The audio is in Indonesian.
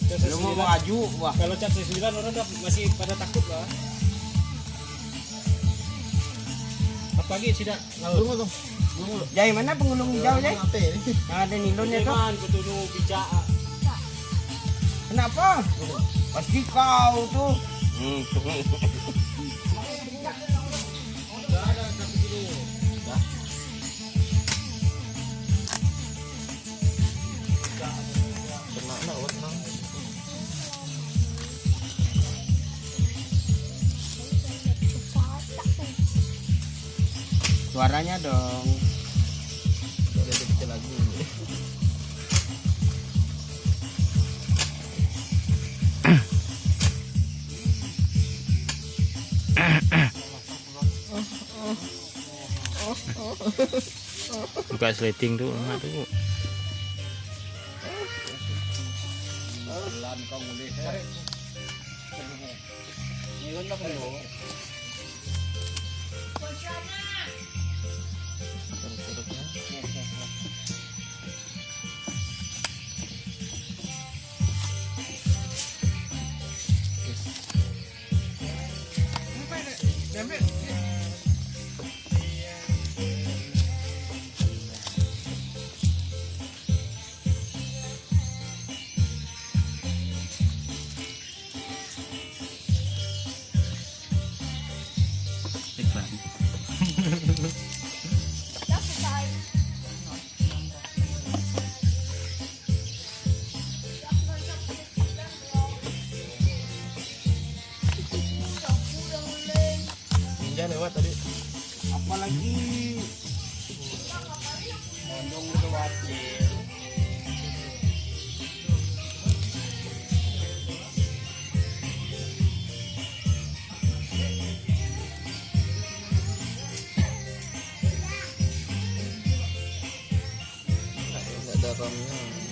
Lu mau maju, wah. Kalau cat 9 orang udah masih pada takut lah. Apalagi tidak. Tunggu tuh. Jai mana pengunjung hijau, Jai? Ada nilonnya tuh. Jangan betul bicara. Kenapa? Pasti kau tuh. Suaranya dong. Buka sleting tuh, emak tuh. Ninja lewat tadi. Apalagi mondong itu wajib. Enggak ada ramnya.